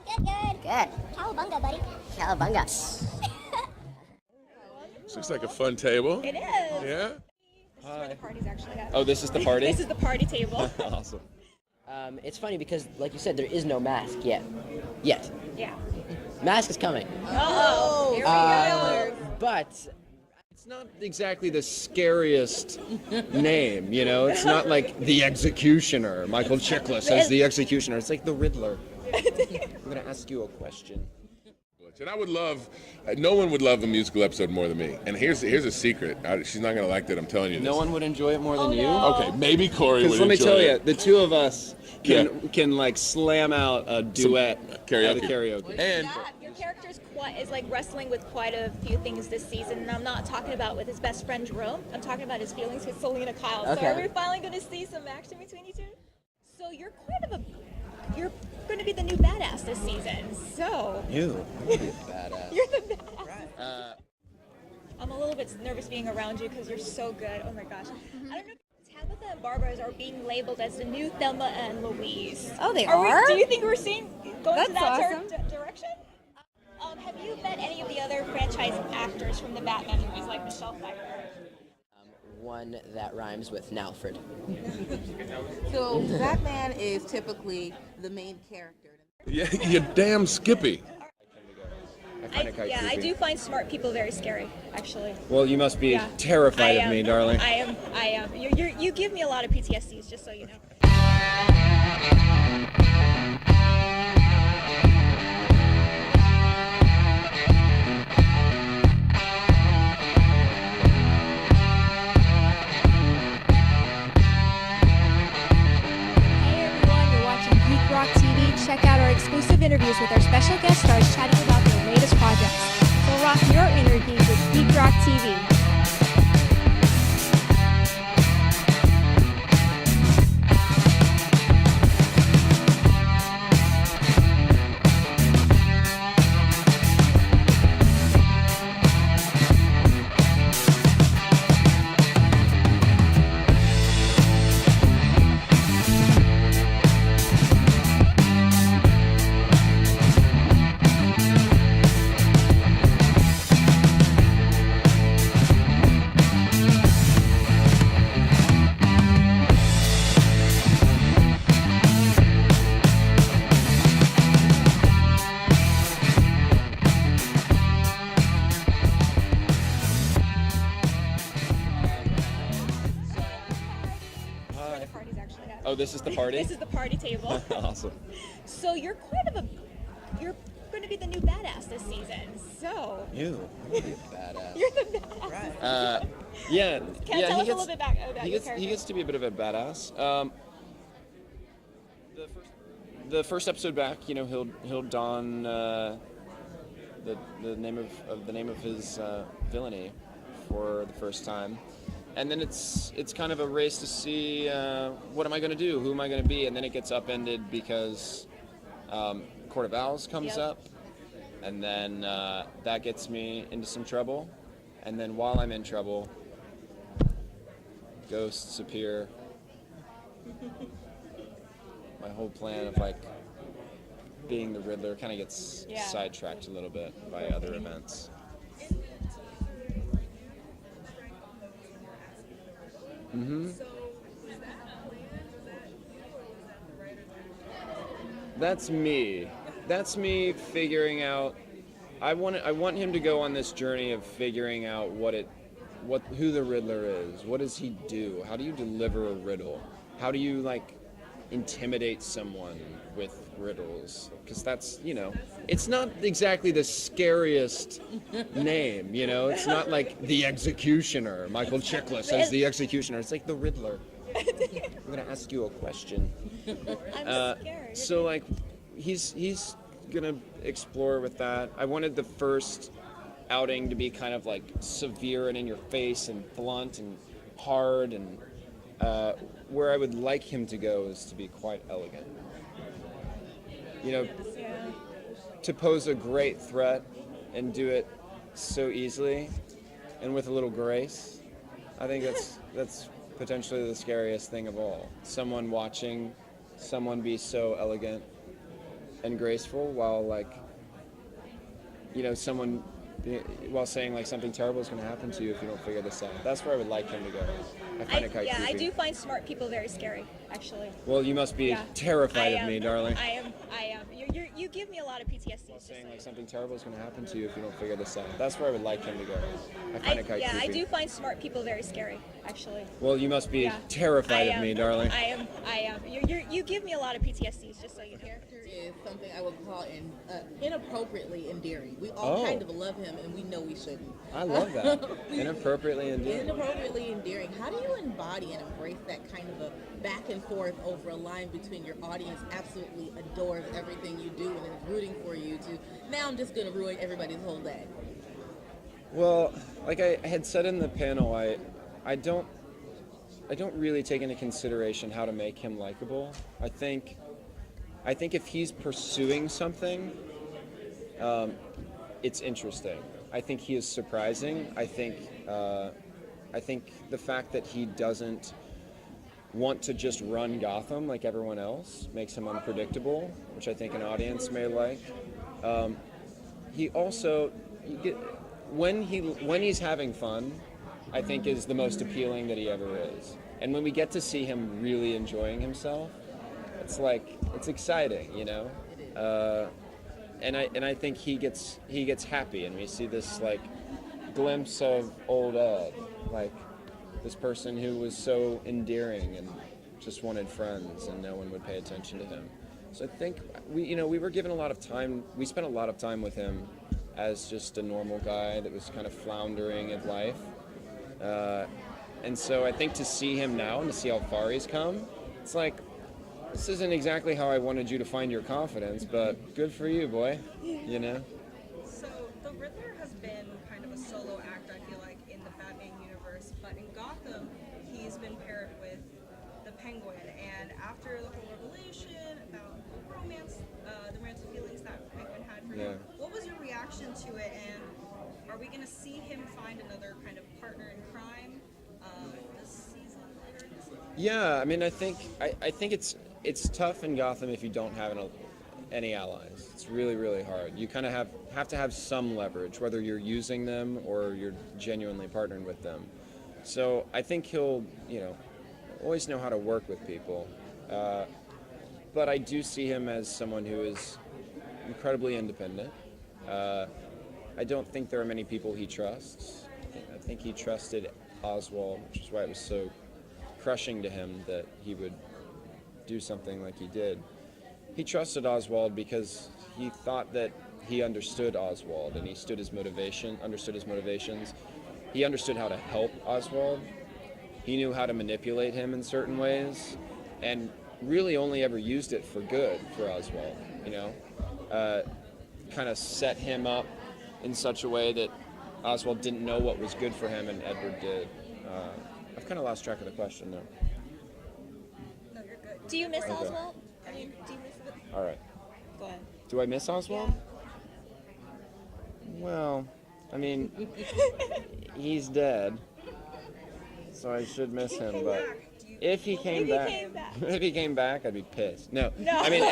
Good. Good. Cowabunga, buddy. Cowabunga. This looks like a fun table. It is. Yeah? This is where the party's actually at. Oh, this is the party? This is the party table. Awesome. It's funny because, like you said, there is no mask yet. Yet. Yeah. Mask is coming. Uh-oh. Here we go. But it's not exactly the scariest name, you know? It's not like the Executioner. Michael Chiklis as the Executioner. It's like the Riddler. I'm going to ask you a question. And I would love, no one would love a musical episode more than me. And here's a secret. She's not going to like that, I'm telling you this. No one would enjoy it more than you? No. Okay, maybe Cory would Because let me enjoy tell you, it. the two of us can like slam out a duet karaoke. at a karaoke. And Your character's is like wrestling with quite a few things this season, and I'm not talking about with his best friend Jerome. I'm talking about his feelings with Selena Kyle. So Okay. are we finally going to see some action between you two? So you're you're going to be the new badass this season. So You. Badass. you're the badass. I'm a little bit nervous being around you because you're so good. Oh my gosh. I don't know if Tabitha and Barbara are being labeled as the new Thelma and Louise. Oh, they Do you think we're going to that direction? Have you met any of the other franchise actors from the Batman movies, like Michelle Pfeiffer? One that rhymes with Nalford. So Batman is typically the main character. yeah, you damn Skippy. I do find smart people very scary, actually. Well, you must be Yeah. terrified of me, darling. I am. You give me a lot of PTSDs, just so you know. Hey everyone, you're watching Geek Rock TV. Check out our exclusive interviews with our special guest stars chatting about their latest projects. So rock your inner geek with Geek Rock TV. Oh, this is the party? This is the party table. Awesome. So you're going to be the new badass this season. So You. Badass. you're the badass. Yeah. Can you tell us a little bit about he your gets character? he gets to be a bit of a badass. The first episode back, you know, he'll don the name of his villainy for the first time, and then it's kind of a race to see what am I going to do, who am I going to be, and then it gets upended because Court of Owls comes up, and then that gets me into some trouble, and then while I'm in trouble, ghosts appear. My whole plan of like being the Riddler kind of gets sidetracked a little bit by other events. That's me. That's me figuring out. I want him to go on this journey of figuring out who the Riddler is. What does he do? How do you deliver a riddle? How do you like intimidate someone with riddles? Because that's, you know, it's not exactly the scariest name, you know? It's not like the Executioner. Michael Chiklis as the Executioner. It's like the Riddler. I'm going to ask you a question. I'm scared. So, like, he's going to explore with that. I wanted the first outing to be kind of, like, severe and in your face and blunt and hard, and where I would like him to go is to be quite elegant. You know, to pose a great threat and do it so easily and with a little grace, I think that's potentially the scariest thing of all. Someone watching someone be so elegant and graceful, while like, someone, while saying like something terrible is going to happen to you if you don't figure this out. That's where I would like him to go. I find it quite creepy. I do find smart people very scary, actually. Well, you must be terrified of me, darling. I am. You give me a lot of PTSD. While saying like something terrible is going to happen to you if you don't figure this out. That's where I would like him to go. I find it quite creepy. I do find smart people very scary, actually. Well, you must be terrified of me, darling. I am. You give me a lot of PTSD, just so you know. Character is something I would call inappropriately endearing. We all kind of love him, and we know we shouldn't. I love that. Inappropriately endearing. Inappropriately endearing. How do you embody and embrace that kind of a back and forth over a line between your audience absolutely adores everything you do and is rooting for you to now I'm just going to ruin everybody's whole day? Well, like I had said in the panel, I don't really take into consideration how to make him likable. I think if he's pursuing something, it's interesting. I think he is surprising. I think the fact that he doesn't want to just run Gotham like everyone else makes him unpredictable, which I think an audience may like. He also, when he's having fun, I think is the most appealing that he ever is. And when we get to see him really enjoying himself, it's exciting, And I think he gets happy, and we see this like glimpse of old Ed, like this person who was so endearing and just wanted friends, and no one would pay attention to him. So I think we were given a lot of time. We spent a lot of time with him as just a normal guy that was kind of floundering in life. And so I think to see him now and to see how far he's come, it's like, this isn't exactly how I wanted you to find your confidence, but good for you, boy. So the Riddler has been kind of a solo act, I feel like, in the Batman universe, but in Gotham, he's been paired with the Penguin. And after the whole revelation about romance, the romantic feelings that Penguin had for him, what was your reaction to it? And are we going to see him find another kind of partner in crime this season, later this season? Yeah, I mean, I think it's tough in Gotham if you don't have any allies. It's really, really hard. You kind of have to have some leverage, whether you're using them or you're genuinely partnering with them. So I think he'll, always know how to work with people. But I do see him as someone who is incredibly independent. I don't think there are many people he trusts. I think he trusted Oswald, which is why it was so crushing to him that he would do something like he did. He trusted Oswald because he thought that he understood Oswald, and he understood his motivations. He understood how to help Oswald. He knew how to manipulate him in certain ways, and really only ever used it for good for Oswald, kind of set him up in such a way that Oswald didn't know what was good for him, and Edward did. I've kind of lost track of the question, though. No, you're good. Do you miss Oswald? I mean, do you miss it? All right. Go ahead. Do I miss Oswald? Yeah. Well, I mean, he's dead, so I should miss him, but if he came back, I'd be pissed. No. I mean,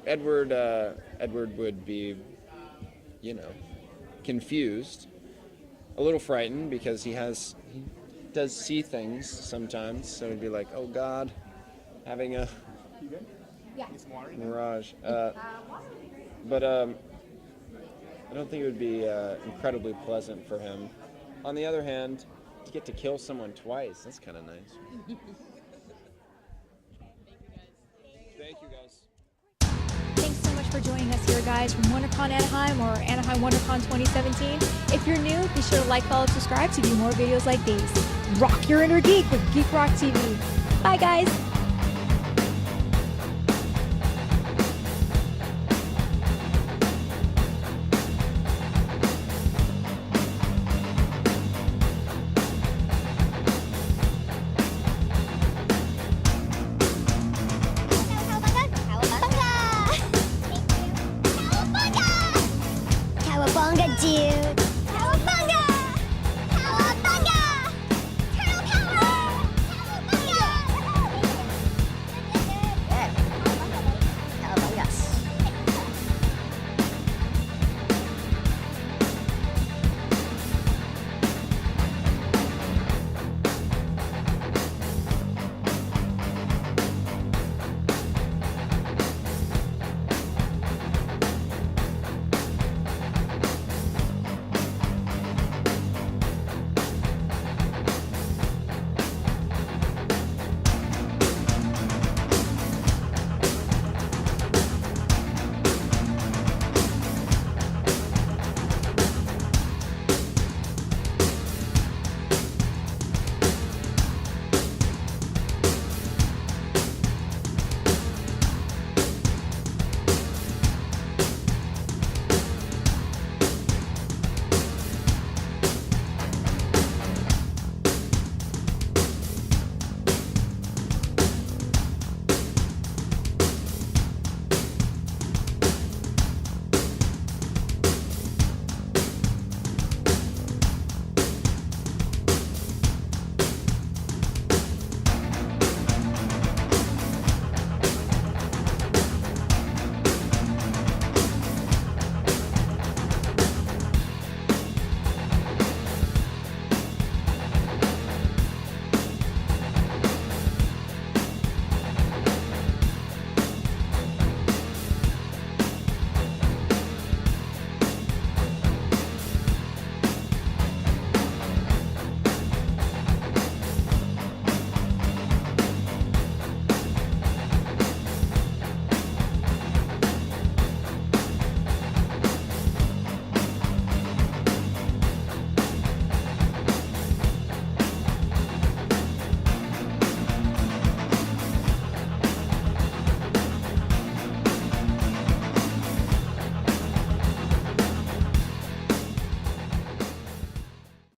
Edward would be, confused, a little frightened, because he does see things sometimes, so he'd be like, oh God, having a mirage. But I don't think it would be incredibly pleasant for him. On the other hand, to get to kill someone twice, that's kind of nice. Thank you, guys. Thanks so much for joining us here, guys, from Wondercon Anaheim or Anaheim Wondercon 2017. If you're new, be sure to like, follow, subscribe to view more videos like these. Rock your inner geek with Geek Rock TV. Bye, guys.